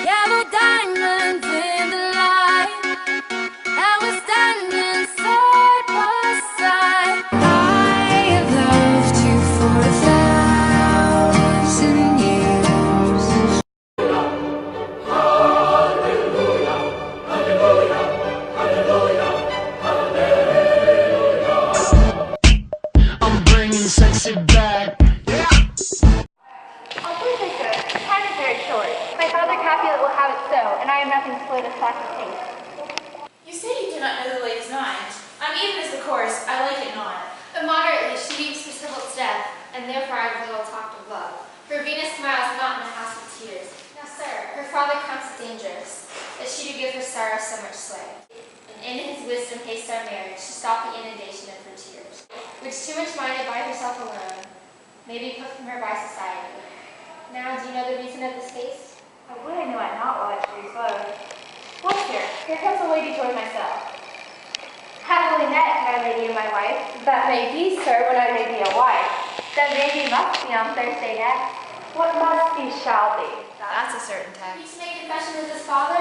Yellow diamonds in the light, and we're standing side by side. I have loved you for 1,000 years. I'm bringing sexy back. Time is very short. My father Capulet will have it so, and I have nothing to slow this clock of pace. You say you do not know the latest nines. Even as the chorus, I like it not. But moderately she weeps for Tybalt's death, and therefore I have little talked of love. For Venus smiles not in the house of tears. Now, sir, her father counts it dangerous, that she do give her sorrow so much sway, and in his wisdom haste our marriage to stop the inundation of her tears, which too much minded by herself alone, may be put from her by society. Now, do you know the reason of this haste? I would I knew it not while I should slow. Look here, here comes a lady toward myself. Happily met, my lady and my wife. That may be, sir, when I may be a wife. That may be must be on Thursday next. What must be shall be. That's a certain You text. to make confession with his father?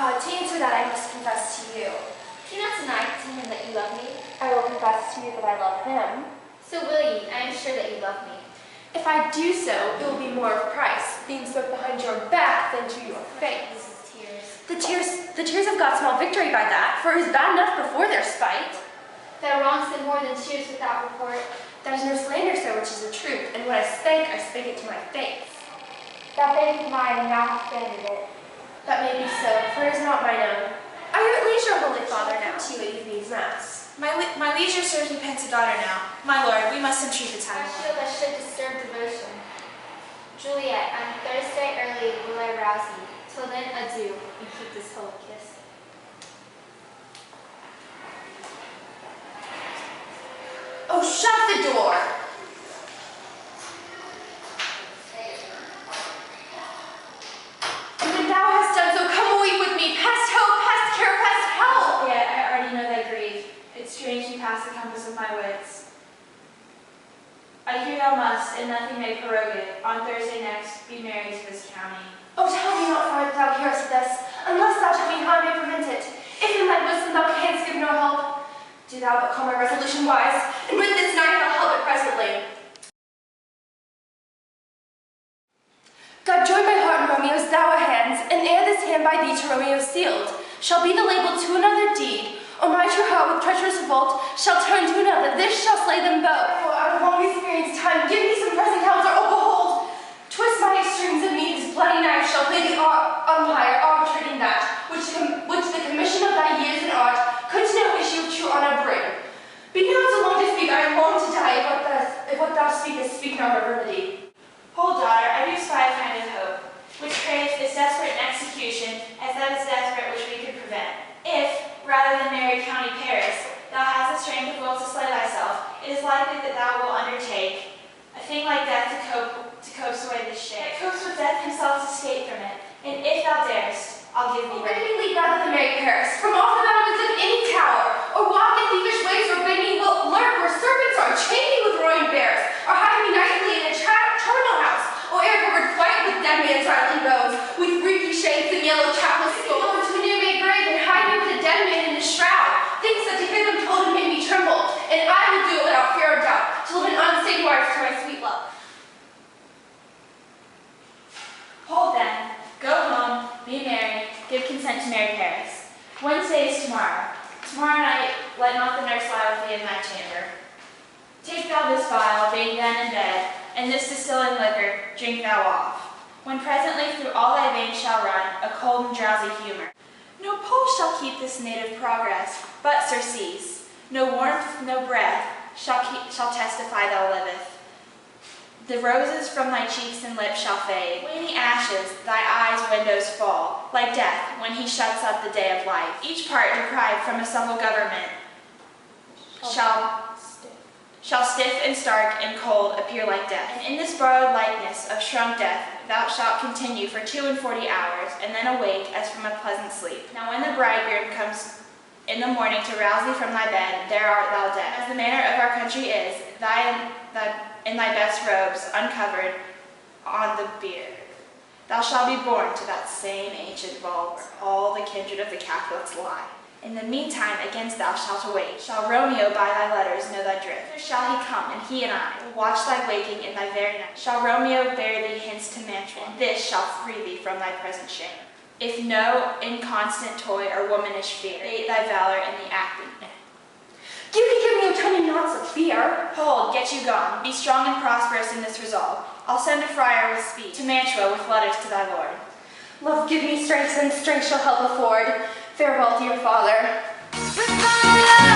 To answer that, I must confess to you. Do not deny to him that you love me. I will confess to you that I love him. So will ye, I am sure that you love me. If I do so, it will be more of price, being spoke behind your back than to your face. The tears have got small victory by that, for it is bad enough before their spite. Thou wrongs them more than tears without report. There's no slander, sir, which is the truth, and when I spank it to my face. That face is mine, and thou hast banded it. That may be so, for it is not mine own. Are you at leisure, holy father, now to you at evening's mass? My leisure serves me pence a daughter now. My lord, we must entreat the I time. feel that should disturb devotion. Juliet, on Thursday early will I rouse thee. Till then, adieu, and keep this holy kiss. Oh, shut the door! And when thou hast done so, come weep with me, past hope, past care, past help! Yet I already know thy grief. It's strangely past the compass of my wits. I hear thou must, and nothing may prorogue it, on Thursday next be married to this county. Oh, tell me not, for thou hearest this, unless thou tell me how I may prevent it. If in thy wisdom thou canst give no help, do thou but call my resolution wise, and with this night I'll help it presently. God join my heart in Romeo's thou hands, and ere this hand by thee to Romeo sealed, shall be the label to another deed, or my true heart with treacherous revolt shall turn to another, this shall slay them both. For out of long experienced time, give me some present counsel, oh behold, twist my extremes of me, this bloody knife shall play the umpire, arbitrating that, which the commission of thy years and art could to no issue of true honor bring. Be not so long to speak, I long to die, if what thou speakest speak not of remedy. Hold, daughter, I do spy a kind of hope, which craves as desperate an execution as that is desperate which we could prevent. If, rather than marry County Paris, thou hast the strength of will to slay thyself, it is likely that thou wilt undertake a thing like death to coax away this shame. Yet coax with death himself to escape from it, and if thou darest, I'll give thee Bid rein. me lead rather than marry Paris, from off the battlements of any tower, or walk in thievish ways, or bid me lurk where serpents are, chain me with roaring bears, or hide me nightly in a charnel house, or ere covered quite with dead man's rattling bones, with reeky shades and yellow chapless skulls, or to a new made grave, and hide me with a dead man in his shroud. Things that to hear them told and made me tremble, and I will do it without fear or doubt, to live an unstained wife to my sweet love. Hold then, go home, be married, give consent to marry Paris. Wednesday is tomorrow. Tomorrow night, let not the nurse lie with thee in thy chamber. Take thou this vial, being then in bed, and this distilling liquor, drink thou off. When presently through all thy veins shall run a cold and drowsy humor. No pulse shall keep this native progress, but surcease. No warmth, no breath shall testify thou liveth. The roses from thy cheeks and lips shall fade. Waning ashes, thy eyes' windows fall, like death when he shuts up the day of life. Each part deprived from a single government shall stiff and stark and cold appear like death. And in this borrowed likeness of shrunk death thou shalt continue for 42 hours, and then awake as from a pleasant sleep. Now when the bridegroom comes in the morning to rouse thee from thy bed, there art thou dead. As the manner of our country is, in thy best robes uncovered on the bier. Thou shalt be born to that same ancient vault where all the kindred of the Capulets lie. In the meantime, against thou shalt await. Shall Romeo by thy letters know thy drift? Thither shall he come, and he and I will watch thy waking in thy very night. Shall Romeo bear thee hence to Mantua, and this shall free thee from thy present shame. If no inconstant toy or womanish fear, bait thy valor in the acting. You can give me a turning knots of fear. Hold, get you gone. Be strong and prosperous in this resolve. I'll send a friar with speed to Mantua with letters to thy lord. Love, give me strength, and strength shall help afford. Farewell to your father. With my love.